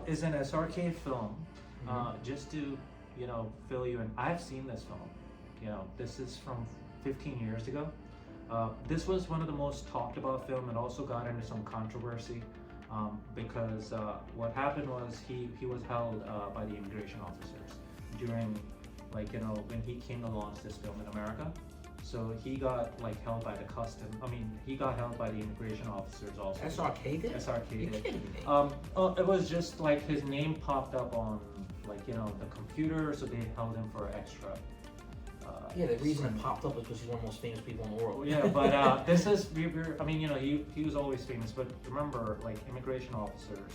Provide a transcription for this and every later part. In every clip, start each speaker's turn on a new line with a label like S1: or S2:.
S1: is an SRK film. Just to, fill you in. I've seen this film. This is from 15 years ago. This was one of the most talked about film. It also got into some controversy because what happened was he was held by the immigration officers during, when he came to launch this film in America. So he got held by the he got held by the immigration officers also.
S2: SRK did?
S1: SRK
S2: Are you
S1: did.
S2: kidding me?
S1: It was just his name popped up on the computer, so they held him for extra.
S2: Yeah, the reason it popped up was because he's one of the most famous people in the world.
S1: Yeah, but this is he was always famous, but remember, immigration officers,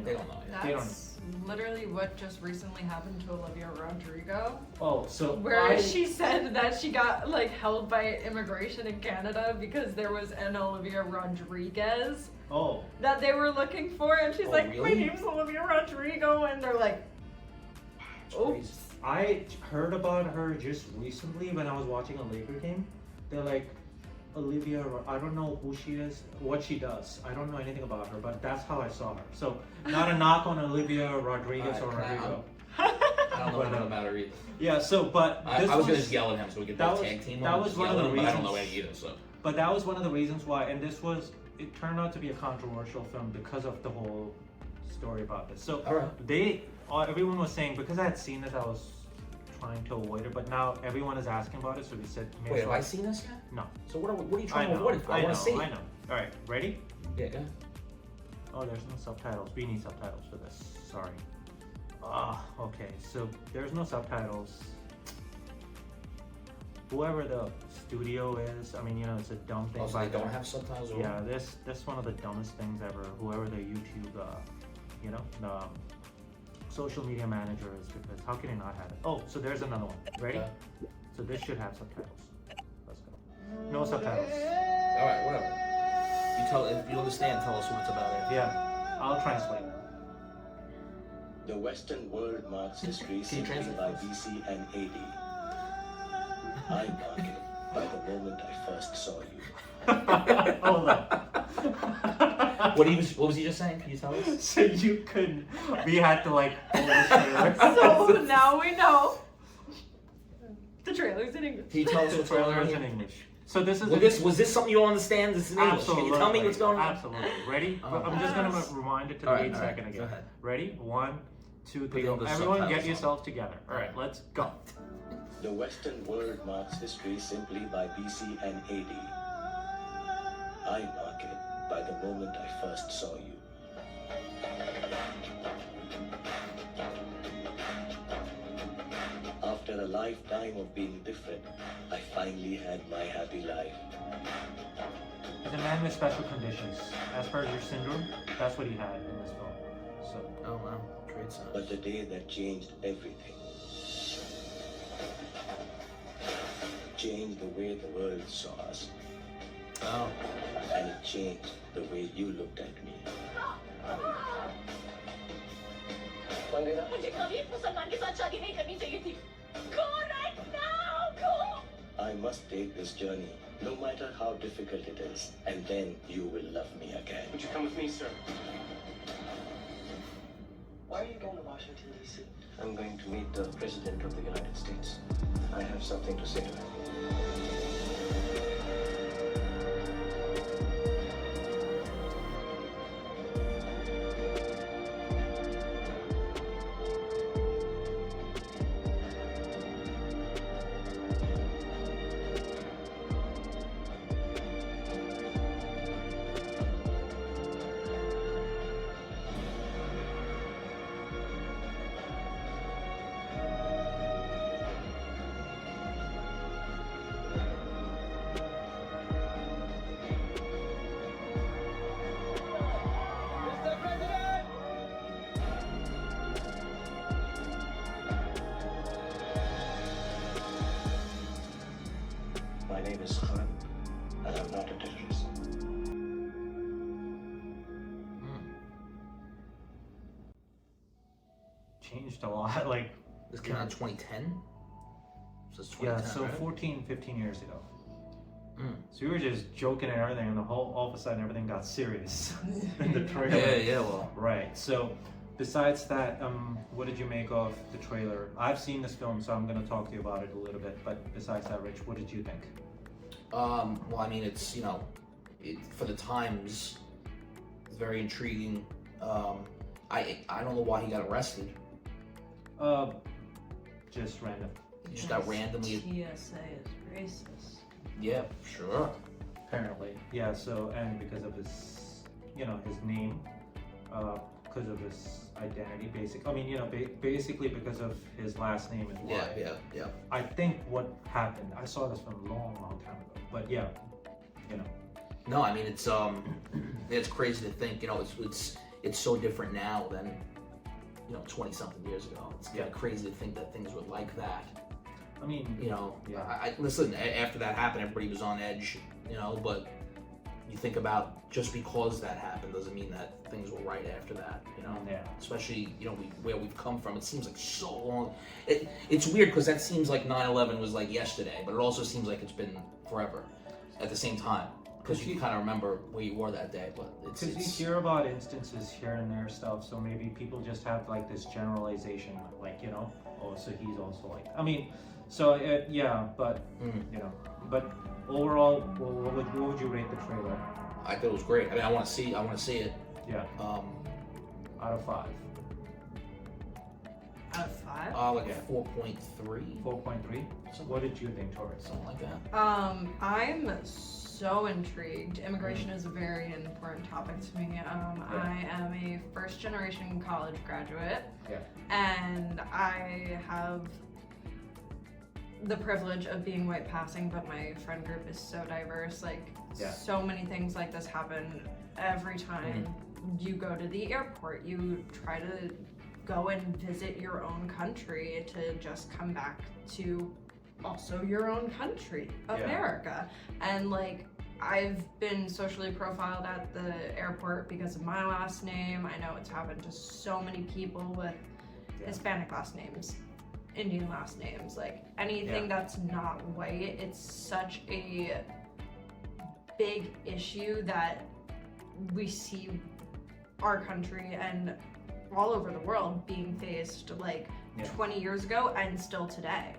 S2: they don't know.
S3: That's literally what just recently happened to Olivia Rodrigo.
S1: Oh, so
S3: where she said that she got held by immigration in Canada because there was an Olivia Rodriguez that they were looking for, and she's
S2: really?
S3: my name's Olivia Rodrigo, and they're like, oops.
S1: I heard about her just recently when I was watching a Laker game. They're like, Olivia, I don't know who she is, what she does. I don't know anything about her, but that's how I saw her. So, not a knock on Olivia Rodriguez or Rodrigo.
S2: I don't know anything about her either.
S1: Yeah, so, but
S2: I was going to just yell at him so we could both tag team him.
S1: That was one of the reasons.
S2: I don't know any either, so.
S1: But that was one of the reasons why, and it turned out to be a controversial film because of the whole story about this. So, everyone was saying, because I had seen it, I was trying to avoid it, but now everyone is asking about it, so we said...
S2: Wait, have I seen this yet?
S1: No.
S2: So what are you trying to avoid it for? I want to see it.
S1: I know. Alright, ready?
S2: Yeah, go ahead.
S1: Oh, there's no subtitles. We need subtitles for this. Sorry. Okay, so there's no subtitles. Whoever the studio is, it's a dumb thing.
S2: So they don't have subtitles?
S1: Yeah, this one of the dumbest things ever. Whoever the YouTube, the social media manager is, because how can it not have it? Oh, so there's another one. Ready? So this should have subtitles. Let's go. No subtitles.
S2: Alright, whatever. If you understand, tell us what it's about.
S1: Yeah, I'll translate.
S4: The Western world marks history simply by BC and AD. I mark it by the moment I first saw you.
S1: Hold on.
S2: What was he just saying? Can you tell us?
S1: So we had to pull the trailer.
S3: So now we know. The trailer's in English.
S2: Can you tell us what's going on
S1: in English? So this is...
S2: Was this something you understand? This is in English. Can you tell me what's going on?
S1: Absolutely. Ready? I'm just going to rewind it to the 8-second again.
S2: Go ahead.
S1: Ready? 1, 2, 3. Everyone get yourself together. Alright, let's go.
S4: The Western world marks history simply by BC and AD. I mark it by the moment I first saw you. After a lifetime of being different, I finally had my happy life.
S1: He's a man with special conditions. Asperger's syndrome, that's what he had in this film. So.
S2: Oh wow, great sound.
S4: But the day that changed everything. Changed the way the world saw us.
S2: Oh.
S4: And it changed the way you looked at me.
S5: Go right now! Go!
S4: I must take this journey, no matter how difficult it is, and then you will love me again.
S6: Would you come with me, sir?
S4: Why are you going to Washington, D.C.? I'm going to meet the President of the United States. I have something to say to him. My name is Khan, and I'm not a terrorist.
S1: Changed a lot,
S2: This came out in 2010? So it's 2010,
S1: yeah, so
S2: right?
S1: 14, 15 years ago. So we were just joking and everything, and all of a sudden everything got serious in the trailer.
S2: Yeah, well.
S1: Right, so besides that, what did you make of the trailer? I've seen this film, so I'm gonna talk to you about it a little bit. But besides that, Rich, what did you think?
S2: Well, I mean, it's for the times, it's very intriguing. I don't know why he got arrested.
S1: Just random.
S2: He just got randomly.
S3: TSA is racist.
S2: Yeah, sure.
S1: Apparently, yeah. So and because of his, his name, because of his identity, basically because of his last name and why.
S2: Yeah.
S1: I think what happened. I saw this from a long time ago, but yeah,
S2: No, I mean it's crazy to think. It's so different now than 20 something years ago. It's kind of crazy to think that things were like that.
S1: I mean,
S2: I listen. After that happened, everybody was on edge. But you think about just because that happened doesn't mean that things were right after that.
S1: Yeah.
S2: Especially where we've come from. It seems like so long. It's weird because that seems like 9/11 was like yesterday, but it also seems like it's been forever. At the same time, because you kind of remember where you were that day. But
S1: because you hear about instances here and there stuff, so maybe people just have like this generalization, like oh, so he's also like. I mean. So yeah, but but overall, what would you rate the trailer?
S2: I thought it was great. I mean, I want to see it.
S1: Yeah. Out of 5.
S3: Out of 5?
S2: Like 4.3.
S1: 4.3. What did you think, Tori?
S2: Something like that.
S3: I'm so intrigued. Immigration is a very important topic to me. I am a first-generation college graduate, and I have the privilege of being white passing, but my friend group is so diverse. So many things like this happen every time you go to the airport. You try to go and visit your own country to just come back to also your own country, America. And I've been socially profiled at the airport because of my last name. I know it's happened to so many people with Hispanic last names, Indian last names, anything that's not white. It's such a big issue that we see our country and all over the world being faced 20 years ago and still today.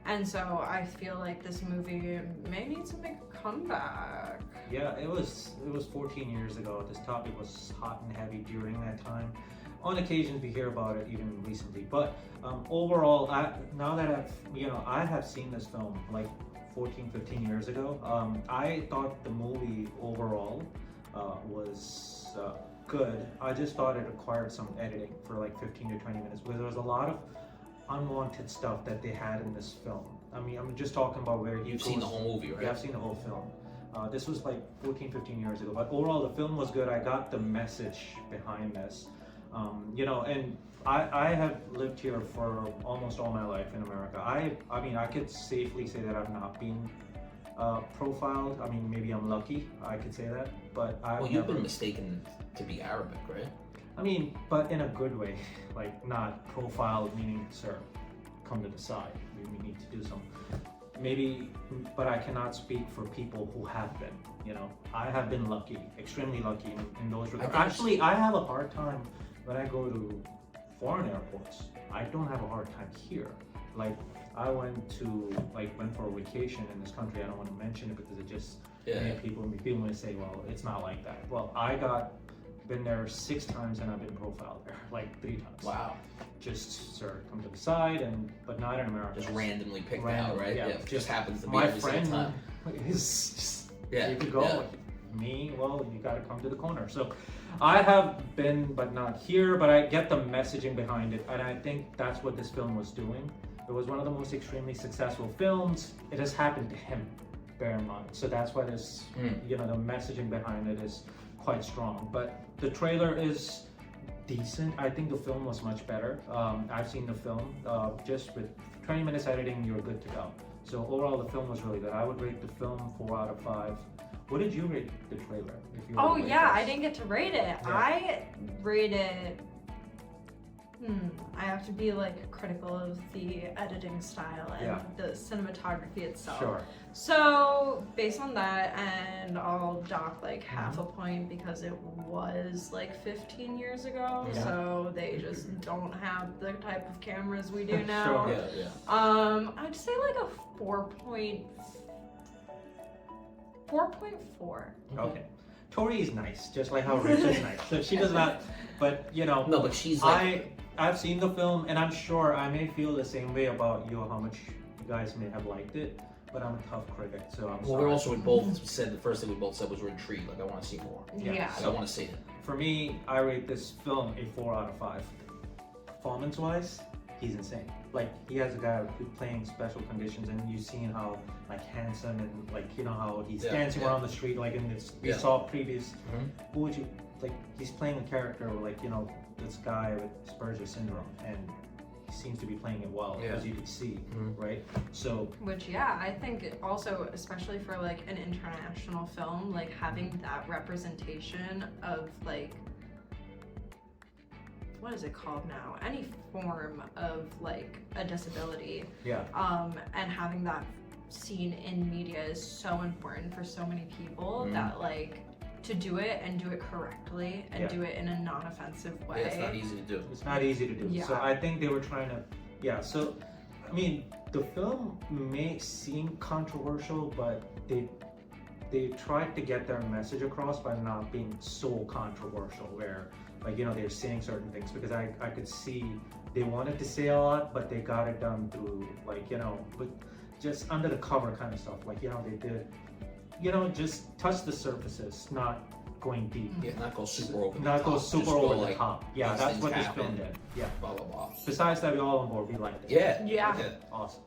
S3: And so I feel like this movie may need to make a comeback.
S1: Yeah, it was 14 years ago. This topic was hot and heavy during that time. On occasion, we hear about it even recently. But overall, now that I have seen this film 14, 15 years ago. I thought the movie overall was good. I just thought it required some editing for 15 to 20 minutes because there was a lot of unwanted stuff that they had in this film. I mean, I'm just talking about where
S2: You've seen the whole movie, right?
S1: Yeah, I've seen the whole film. This was 14, 15 years ago. But overall, the film was good. I got the message behind this. And I have lived here for almost all my life in America. I mean, I could safely say that I've not been profiled. I mean, maybe I'm lucky, I could say that, but
S2: you've been mistaken to be Arabic, right?
S1: I mean, but in a good way, not profiled, meaning, sir, come to the side. We need to do some, maybe, but I cannot speak for people who have been, I have been lucky, extremely lucky in those regards. Actually, I have a hard time when I go to foreign airports. I don't have a hard time here. I went for a vacation in this country. I don't want to mention it because it just people may say, well, it's not like that. Well, been there 6 times and I've been profiled there 3 times.
S2: Wow.
S1: Just, sir, come to the side, but not in America.
S2: Just randomly picked out, right?
S1: Yeah,
S2: just happens to be
S1: my
S2: every
S1: friend
S2: single time.
S1: is just,
S2: Yeah.
S1: you could go. Me, well, you got to come to the corner. So I have been, but not here, but I get the messaging behind it, and I think that's what this film was doing. It was one of the most extremely successful films. It has happened to him, bear in mind. So that's why this, the messaging behind it is quite strong. But the trailer is decent. I think the film was much better. I've seen the film. Just with 20 minutes editing, you're good to go. So overall, the film was really good. I would rate the film 4 out of 5. What did you rate the trailer?
S3: I didn't get to rate it. Yeah. I rate it I have to be like critical of the editing style and
S1: Yeah.
S3: the cinematography itself.
S1: Sure.
S3: So based on that, and I'll dock like half a point because it was like 15 years ago,
S1: Yeah.
S3: so they just don't have the type of cameras we do now.
S1: Sure.
S2: Yeah.
S3: I'd say like a 4.4.
S1: Okay. Tori is nice, just like how Rich is nice. So she does not, but you know,
S2: No, but she's like.
S1: I've seen the film, and I'm sure I may feel the same way about you, how much you guys may have liked it, but I'm a tough critic, so I'm
S2: Well,
S1: sorry.
S2: we're also we both said the first thing we both said was we're intrigued. Like I want to see more.
S1: Yeah.
S3: Yeah.
S2: Like I want to see it.
S1: For me, I rate this film a 4 out of 5. Performance-wise, he's insane. Like, he has a guy who's playing special conditions, and you've seen how, like, handsome and, like, you know, how he's
S2: Yeah,
S1: dancing
S2: yeah.
S1: around the street, like, in this, we
S2: Yeah.
S1: saw previous,
S2: Mhm.
S1: who would you, like, he's playing a character, like, you know, this guy with Asperger's syndrome, and he seems to be playing it well,
S2: Yeah.
S1: as you can see,
S2: Mhm.
S1: right? So,
S3: Which, yeah, I think it also, especially for like an international film, like having that representation of like, what is it called now? Any form of like a disability,
S1: yeah,
S3: and having that seen in media is so important for so many people
S2: Mhm.
S3: that like to do it and do it correctly and
S1: Yeah.
S3: do it in a non-offensive way.
S2: Yeah, it's not easy to do.
S1: it's not easy to do. So
S3: Yeah.
S1: I think they were trying to, yeah. So, I mean, the film may seem controversial, but they tried to get their message across by not being so controversial. Where, like, you know, they're saying certain things, because I could see they wanted to say a lot, but they got it done through, like, you know, but just under the cover kind of stuff. Like, you know, they did, you know, just touch the surfaces, not going deep.
S2: Yeah, not go super over.
S1: Not
S2: the
S1: go
S2: top.
S1: super
S2: Just go,
S1: over the
S2: like,
S1: top. Yeah,
S2: these
S1: that's
S2: things
S1: what this
S2: happen.
S1: film did. Yeah.
S2: Blah blah blah.
S1: Besides that, we all on board. We liked it.
S2: Yeah.
S3: Yeah.
S2: Yeah.
S1: Awesome.